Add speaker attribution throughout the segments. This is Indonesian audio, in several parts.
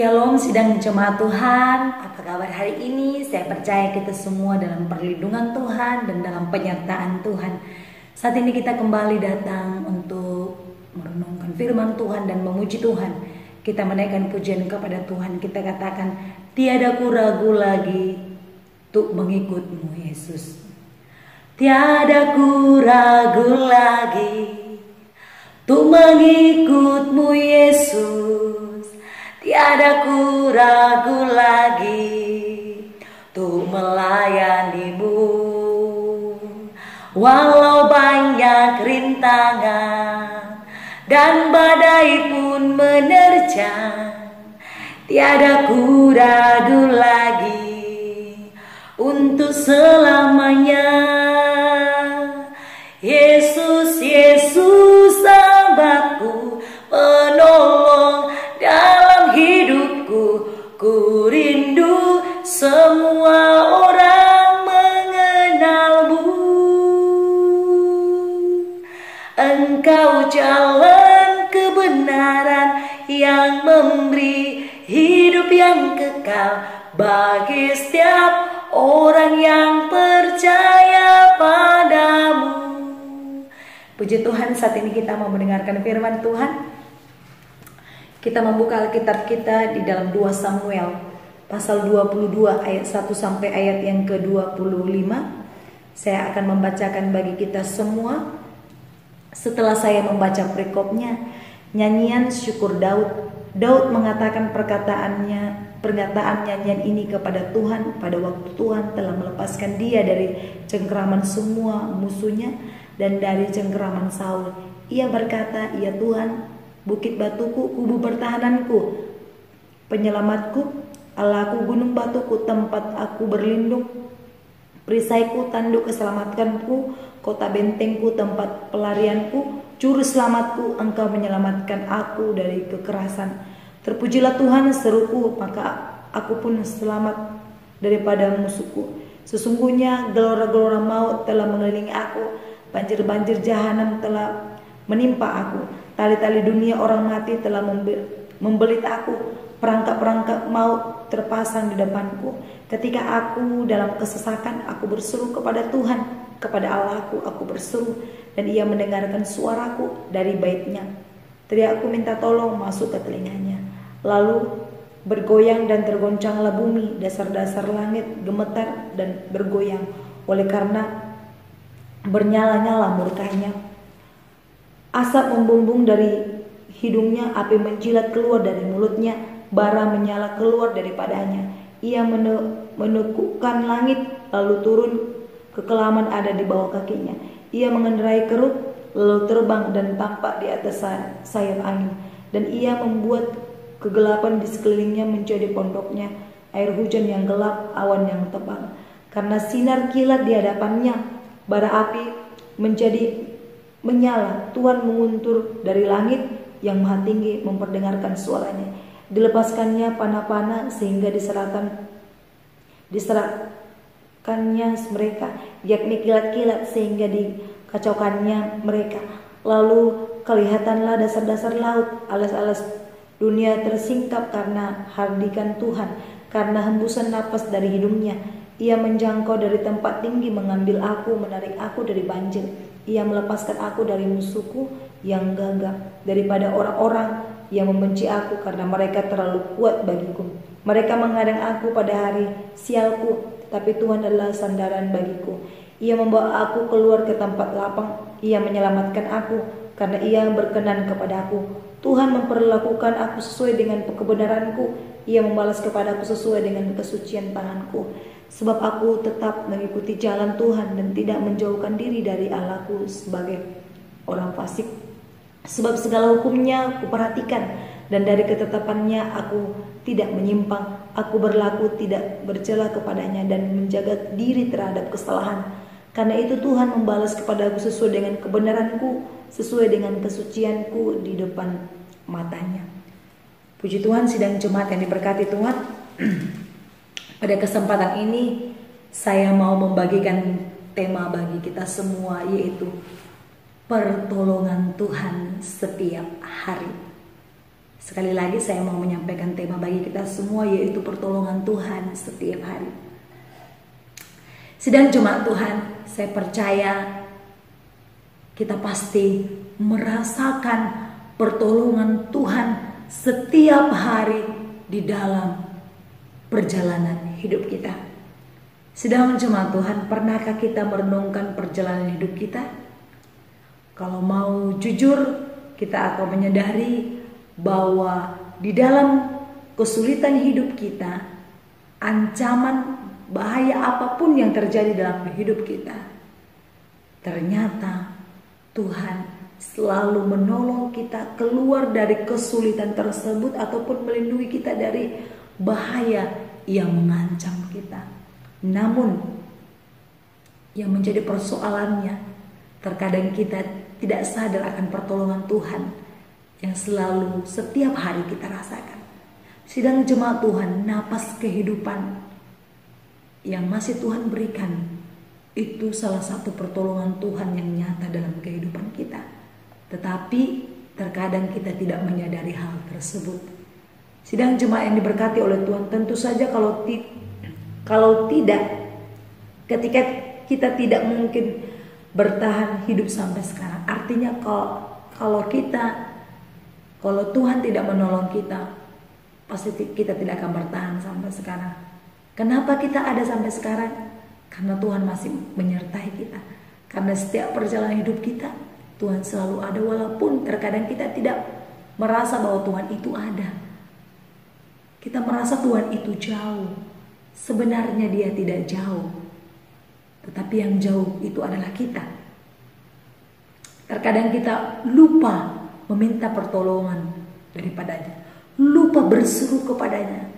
Speaker 1: Shalom sidang jemaat Tuhan, apa kabar hari ini? Saya percaya kita semua dalam perlindungan Tuhan dan dalam penyertaan Tuhan. Saat ini kita kembali datang untuk merenungkan firman Tuhan dan memuji Tuhan. Kita menaikkan pujian kepada Tuhan, kita katakan, tiada ku ragu lagi untuk mengikutmu Yesus. Tiada ku ragu lagi untuk mengikutmu Yesus. Tiada ku ragu lagi untuk melayanimu. Walau banyak rintangan dan badai pun menerjang, tiada ku ragu lagi untuk selamanya. Yesus, Yesus Abahku, penolong dalam hidupku. Ku rindu semua orang mengenalmu. Engkau jalan kebenaran yang memberi hidup yang kekal bagi setiap orang yang percaya padamu. Puji Tuhan, saat ini kita mau mendengarkan firman Tuhan. Kita membuka Alkitab kita di dalam 2 Samuel pasal 22 ayat 1 sampai ayat yang ke-25. Saya akan membacakan bagi kita semua. Setelah saya membaca perikopnya, nyanyian syukur Daud. Daud mengatakan perkataan nyanyian ini kepada Tuhan pada waktu Tuhan telah melepaskan dia dari cengkeraman semua musuhnya dan dari cengkeraman Saul. Ia berkata, "Ya Tuhan, bukit batuku, kubu pertahananku, penyelamatku, Allahku, gunung batuku, tempat aku berlindung, perisaiku, tanduk keselamatanku, kota bentengku, tempat pelarianku, juru selamatku, Engkau menyelamatkan aku dari kekerasan. Terpujilah Tuhan, seruku, maka aku pun selamat daripada musuhku. Sesungguhnya gelora-gelora maut telah mengelilingi aku, banjir-banjir jahanam telah menimpa aku. Tali-tali dunia orang mati telah membelit aku. Perangkap-perangkap maut terpasang di depanku. Ketika aku dalam kesesakan, aku berseru kepada Tuhan, kepada Allahku aku berseru, dan Ia mendengarkan suaraku dari baitnya. Teriakku minta tolong masuk ke telinganya. Lalu bergoyang dan tergoncanglah bumi, dasar-dasar langit gemetar dan bergoyang oleh karena bernyala-nyala murkanya. Asap membumbung dari hidungnya, api menjilat keluar dari mulutnya, bara menyala keluar daripadanya. Ia menekukkan langit, lalu turun, kekelaman ada di bawah kakinya. Ia mengendarai keruk, lalu terbang dan tampak di atas sayap angin. Dan ia membuat kegelapan di sekelilingnya menjadi pondoknya, air hujan yang gelap, awan yang tebal. Karena sinar kilat di hadapannya, bara api menjadi menyala. Tuhan menguntur dari langit yang maha tinggi memperdengarkan suaranya. Dilepaskannya panah-panah sehingga diserahkannya mereka, yakni kilat-kilat sehingga dikacaukannya mereka. Lalu kelihatanlah dasar-dasar laut, alas-alas dunia tersingkap karena hardikan Tuhan, karena hembusan napas dari hidungnya. Ia menjangkau dari tempat tinggi, mengambil aku, menarik aku dari banjir. Ia melepaskan aku dari musuhku yang gagap, daripada orang-orang yang membenci aku, karena mereka terlalu kuat bagiku. Mereka menghadang aku pada hari sialku, tapi Tuhan adalah sandaran bagiku. Ia membawa aku keluar ke tempat lapang. Ia menyelamatkan aku, karena Ia berkenan kepada aku. Tuhan memperlakukan aku sesuai dengan kebenaranku. Ia membalas kepada aku sesuai dengan kesucian tanganku. Sebab aku tetap mengikuti jalan Tuhan dan tidak menjauhkan diri dari Allahku sebagai orang fasik. Sebab segala hukumnya kuperhatikan, dan dari ketetapannya aku tidak menyimpang. Aku berlaku tidak bercela kepadanya dan menjaga diri terhadap kesalahan. Karena itu Tuhan membalas kepada aku sesuai dengan kebenaranku, sesuai dengan kesucianku di depan matanya. Puji Tuhan, sidang jemaat yang diberkati Tuhan. Pada kesempatan ini saya mau membagikan tema bagi kita semua, yaitu pertolongan Tuhan setiap hari. Sekali lagi saya mau menyampaikan tema bagi kita semua, yaitu pertolongan Tuhan setiap hari. Sidang jemaat Tuhan, saya percaya kita pasti merasakan pertolongan Tuhan setiap hari di dalam perjalanan hidup kita. Sidang jemaat Tuhan, pernahkah kita merenungkan perjalanan hidup kita? Kalau mau jujur, kita akan menyadari bahwa di dalam kesulitan hidup kita, ancaman bahaya apapun yang terjadi dalam hidup kita, ternyata Tuhan selalu menolong kita keluar dari kesulitan tersebut ataupun melindungi kita dari bahaya yang mengancam kita. Namun yang menjadi persoalannya, terkadang kita tidak sadar akan pertolongan Tuhan yang selalu setiap hari kita rasakan. Sidang jemaat Tuhan, napas kehidupan yang masih Tuhan berikan itu salah satu pertolongan Tuhan yang nyata dalam kehidupan kita. Tetapi terkadang kita tidak menyadari hal tersebut. Sidang jemaat yang diberkati oleh Tuhan, tentu saja kalau tidak, ketika kita tidak mungkin bertahan hidup sampai sekarang. Artinya kalau Tuhan tidak menolong kita, pasti kita tidak akan bertahan sampai sekarang. Kenapa kita ada sampai sekarang? Karena Tuhan masih menyertai kita. Karena setiap perjalanan hidup kita, Tuhan selalu ada, walaupun terkadang kita tidak merasa bahwa Tuhan itu ada. Kita merasa Tuhan itu jauh. Sebenarnya Dia tidak jauh, tetapi yang jauh itu adalah kita. Terkadang kita lupa meminta pertolongan daripadanya, lupa berseru kepadanya.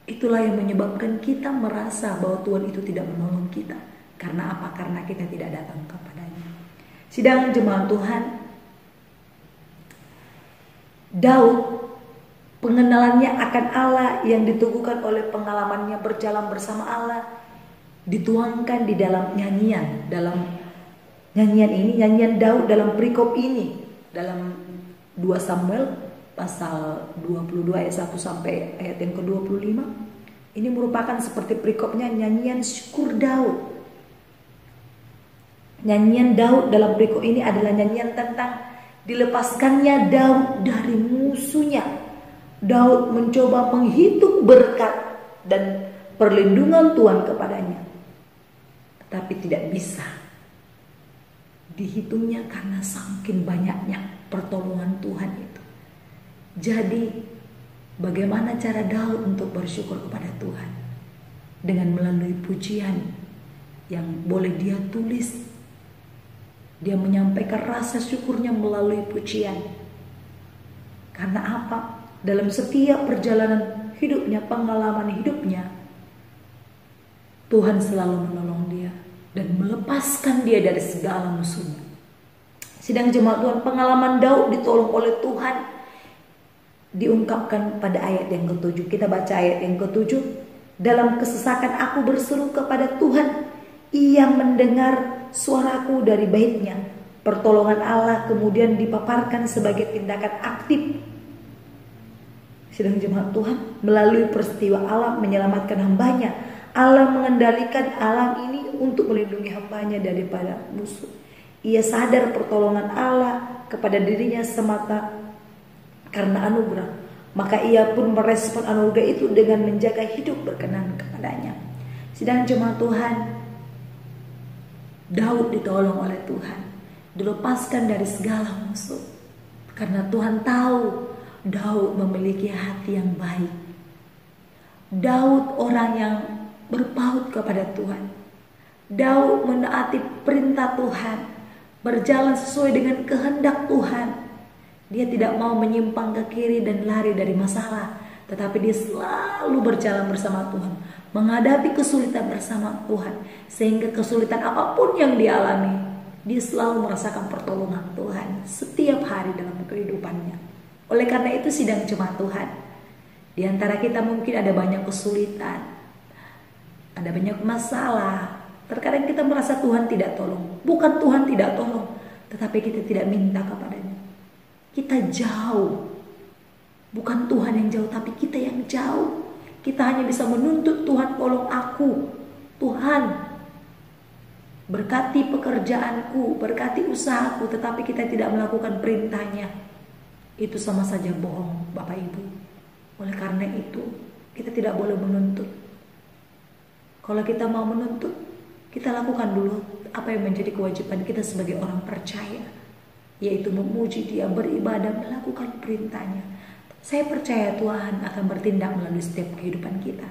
Speaker 1: Itulah yang menyebabkan kita merasa bahwa Tuhan itu tidak menolong kita. Karena apa? Karena kita tidak datang kepadanya. Sidang jemaat Tuhan, Daud, pengenalannya akan Allah yang diteguhkan oleh pengalamannya berjalan bersama Allah, dituangkan di dalam nyanyian. Dalam nyanyian ini, nyanyian Daud dalam perikop ini, dalam 2 Samuel pasal 22 ayat 1 sampai ayat yang ke-25. Ini merupakan seperti perikopnya nyanyian syukur Daud. Nyanyian Daud dalam perikop ini adalah nyanyian tentang dilepaskannya Daud dari musuhnya. Daud mencoba menghitung berkat dan perlindungan Tuhan kepadanya, tetapi tidak bisa dihitungnya karena saking banyaknya pertolongan Tuhan itu. Jadi bagaimana cara Daud untuk bersyukur kepada Tuhan? Dengan melalui pujian yang boleh dia tulis. Dia menyampaikan rasa syukurnya melalui pujian. Karena apa? Dalam setiap perjalanan hidupnya, pengalaman hidupnya, Tuhan selalu menolong dia dan melepaskan dia dari segala musuhnya. Sidang jemaat Tuhan, pengalaman Daud ditolong oleh Tuhan diungkapkan pada ayat yang ke-7. Kita baca ayat yang ke-7. Dalam kesesakan aku berseru kepada Tuhan, Ia mendengar suaraku dari baitnya. Pertolongan Allah kemudian dipaparkan sebagai tindakan aktif. Sidang jemaat Tuhan, melalui peristiwa Allah menyelamatkan hambanya. Allah mengendalikan alam ini untuk melindungi hambanya daripada musuh. Ia sadar pertolongan Allah kepada dirinya semata karena anugerah. Maka ia pun merespon anugerah itu dengan menjaga hidup berkenan kepadanya. Sidang jemaat Tuhan, Daud ditolong oleh Tuhan, dilepaskan dari segala musuh. Karena Tuhan tahu Daud memiliki hati yang baik. Daud orang yang berpaut kepada Tuhan. Daud menaati perintah Tuhan, berjalan sesuai dengan kehendak Tuhan. Dia tidak mau menyimpang ke kiri dan lari dari masalah, tetapi dia selalu berjalan bersama Tuhan, menghadapi kesulitan bersama Tuhan. Sehingga kesulitan apapun yang dia alami, dia selalu merasakan pertolongan Tuhan setiap hari dalam kehidupannya. Oleh karena itu sidang jemaat Tuhan, di antara kita mungkin ada banyak kesulitan, ada banyak masalah. Terkadang kita merasa Tuhan tidak tolong. Bukan Tuhan tidak tolong, tetapi kita tidak minta kepadanya. Kita jauh. Bukan Tuhan yang jauh, tapi kita yang jauh. Kita hanya bisa menuntut Tuhan, tolong aku. Tuhan, berkati pekerjaanku, berkati usahaku, tetapi kita tidak melakukan perintahnya. Itu sama saja bohong, Bapak Ibu. Oleh karena itu, kita tidak boleh menuntut. Kalau kita mau menuntut, kita lakukan dulu apa yang menjadi kewajiban kita sebagai orang percaya, yaitu memuji Dia, beribadah, melakukan perintahnya. Saya percaya Tuhan akan bertindak melalui setiap kehidupan kita.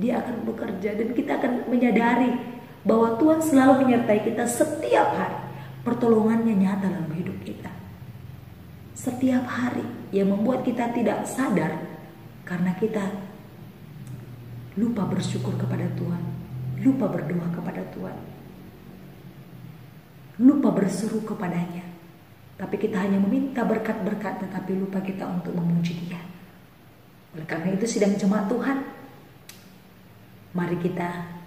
Speaker 1: Dia akan bekerja dan kita akan menyadari bahwa Tuhan selalu menyertai kita setiap hari. Pertolongannya nyata dalam hidup kita setiap hari, yang membuat kita tidak sadar karena kita lupa bersyukur kepada Tuhan, lupa berdoa kepada Tuhan, lupa berseru kepadanya. Tapi kita hanya meminta berkat-berkat, tetapi lupa kita untuk memuji Dia. Oleh karena itu, sidang jemaat Tuhan, mari kita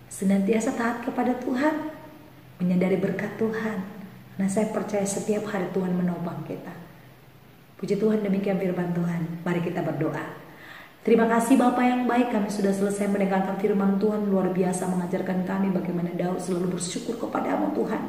Speaker 1: senantiasa taat kepada Tuhan, menyadari berkat Tuhan. Nah, saya percaya setiap hari Tuhan menopang kita. Puji Tuhan, demikian firman Tuhan. Mari kita berdoa. Terima kasih Bapa yang baik, kami sudah selesai mendengarkan firman Tuhan. Luar biasa mengajarkan kami bagaimana Daud selalu bersyukur kepada-Mu Tuhan.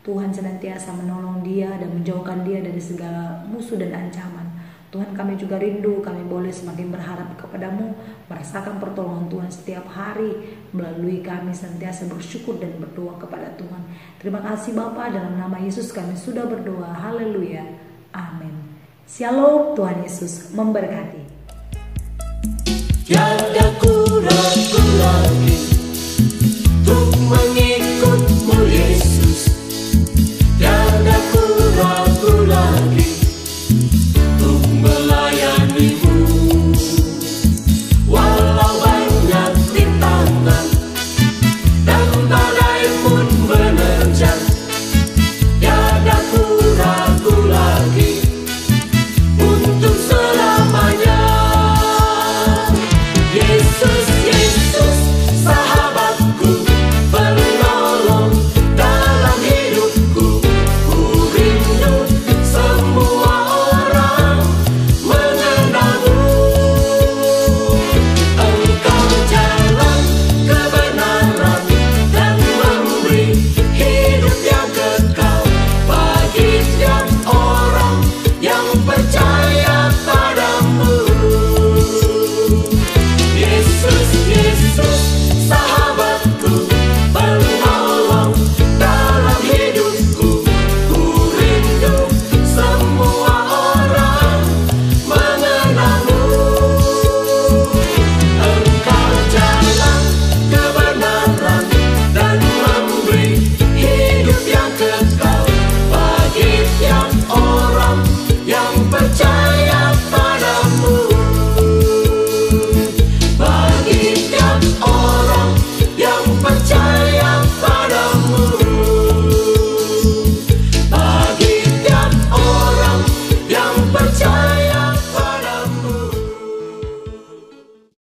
Speaker 1: Tuhan senantiasa menolong dia dan menjauhkan dia dari segala musuh dan ancaman. Tuhan, kami juga rindu, kami boleh semakin berharap kepada-Mu, merasakan pertolongan Tuhan setiap hari melalui kami senantiasa bersyukur dan berdoa kepada Tuhan. Terima kasih Bapa, dalam nama Yesus kami sudah berdoa. Haleluya. Amin. Shalom, Tuhan Yesus memberkati.